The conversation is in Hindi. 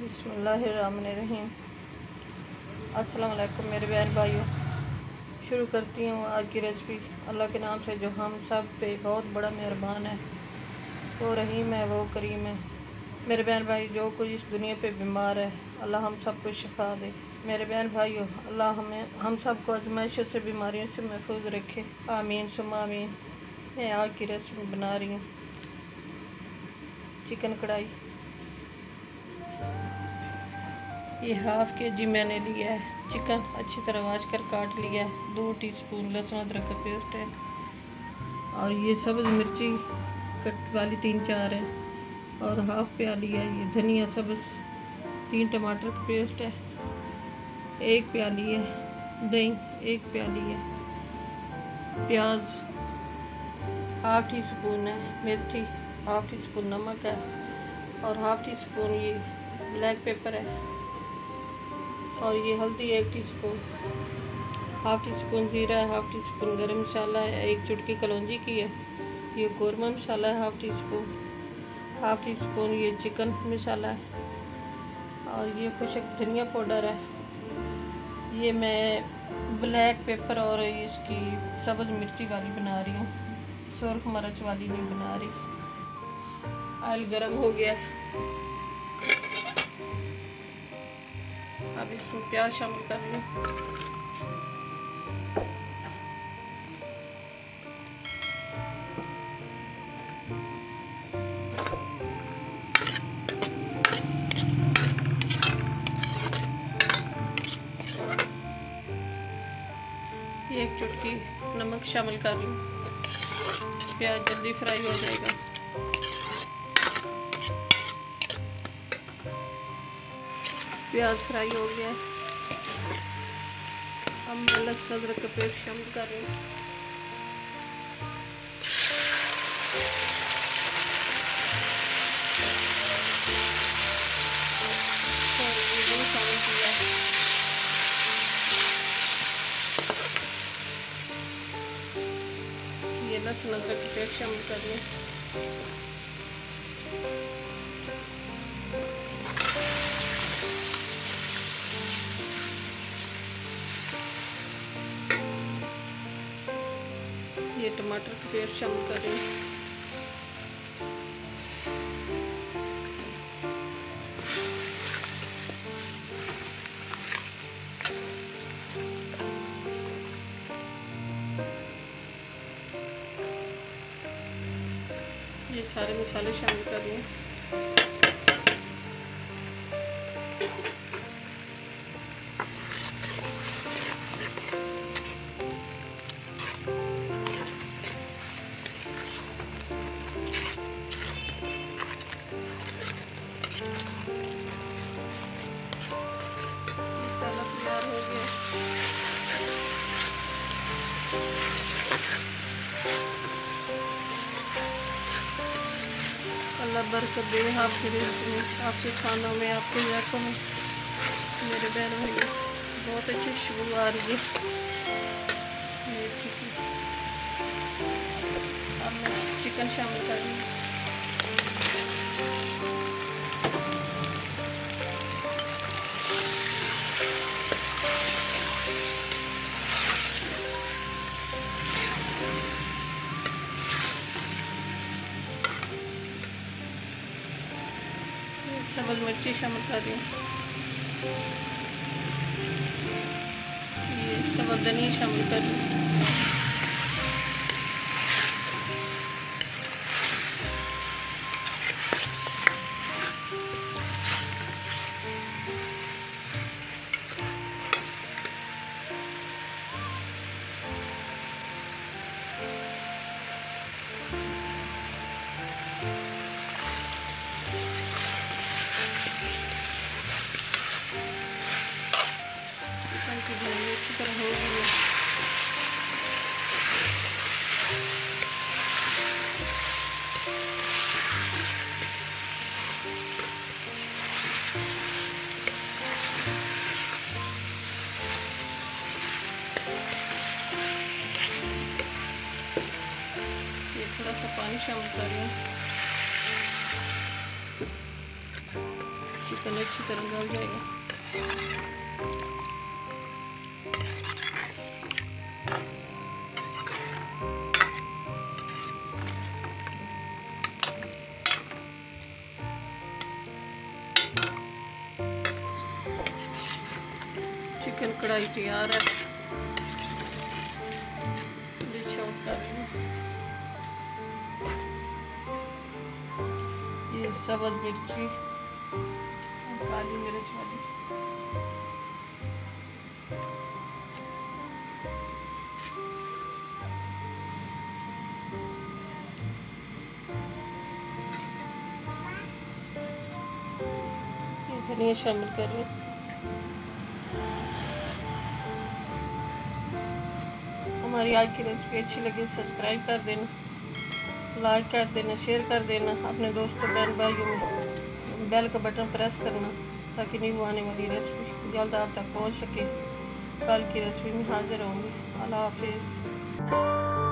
बिस्मिल्लाहिर्रहमानिर्रहीम। अस्सलाम वालेकुम मेरे बहन भाइयों। शुरू करती हूँ आज की रेसिपी अल्लाह के नाम से जो हम सब पे बहुत बड़ा मेहरबान है। वो रहीम है, वो करीम है। मेरे बहन भाई जो कोई इस दुनिया पे बीमार है अल्लाह हम सब को शिफा दे। मेरे बहन भाइयों अल्लाह हम सब को आजमाइशों से बीमारियों से महफूज रखे, आमीन सुम्मा आमीन। मैं आज की रेसिपी बना रही हूँ चिकन कढ़ाई। ये हाफ के जी मैंने लिया है चिकन, अच्छी तरह वाश कर काट लिया है। 2 टीस्पून लहसुन अदरक का पेस्ट है और ये सब्ज़ मिर्ची कट वाली 3-4 है और हाफ प्याली है ये धनिया सब्ज़। 3 टमाटर का पेस्ट है। 1 प्याली है दही, 1 प्याली है प्याज, हाफ टी स्पून है मेथी, हाफ टी स्पून नमक है और हाफ टी स्पून ये ब्लैक पेपर है और ये हल्दी 1 टीस्पून, हाफ टी स्पून ज़ीरा है, हाफ टी स्पून गरम मसाला है, 1 चुटकी कलौंजी की है, ये कौरमा मसाला है हाफ टी स्पून ये चिकन मसाला है और ये खुशक धनिया पाउडर है। ये मैं ब्लैक पेपर और इसकी सब्ज़ मिर्ची वाली बना रही हूँ, सुर्ख मिर्च वाली नहीं बना रही। ऑयल गरम हो गया, अब इसमें प्याज शामिल कर लूँ। एक चुटकी नमक शामिल कर लूँ, प्याज जल्दी फ्राई हो जाएगा। प्याज फ्राई हो गया, अब मैं लहसुन अदरक का पेस्ट शामिल कर रही हूँ। ये लहसुन अदरक का पेस्ट शामिल कर रही हूँ। ये टमाटर का पेस्ट शामिल कर रही हूँ। ये सारे मसाले शामिल कर रही हूँ। मसाला तैयार हो गया। अल्लाह बरकत दे आपके रिज़्क़ में, आपके खानों में, आपके ज़ायक़ों में। मेरे बहन भाई बहुत अच्छी खुशबू आ रही है मेथी की। अब मैं चिकन शामिल कर रही हूँ। सब्ज़ मिर्ची शामिल कर रही हूँ। ये सब्ज़ धनिया शामिल कर रही हूँ। अच्छी तरह हो गई है। ये थोड़ा सा पानी शामिल कर रही हूँ। चिकन अच्छी तरह गल जाएगा। चिकन कढ़ाई तैयार है। डिश आउट कर रही हूँ। ये सब्ज़ मिर्ची, काली मिर्च वाली, ये धनिया शामिल कर रही हूँ। हमारी आज की रेसिपी अच्छी लगी सब्सक्राइब कर देना, लाइक कर देना, शेयर कर देना। अपने दोस्तों बहन भाइयों में बेल का बटन प्रेस करना ताकि न्यू आने वाली रेसिपी जल्द आप तक पहुंच सके। कल की रेसिपी में हाजिर होंगी। अल्लाह हाफिज़।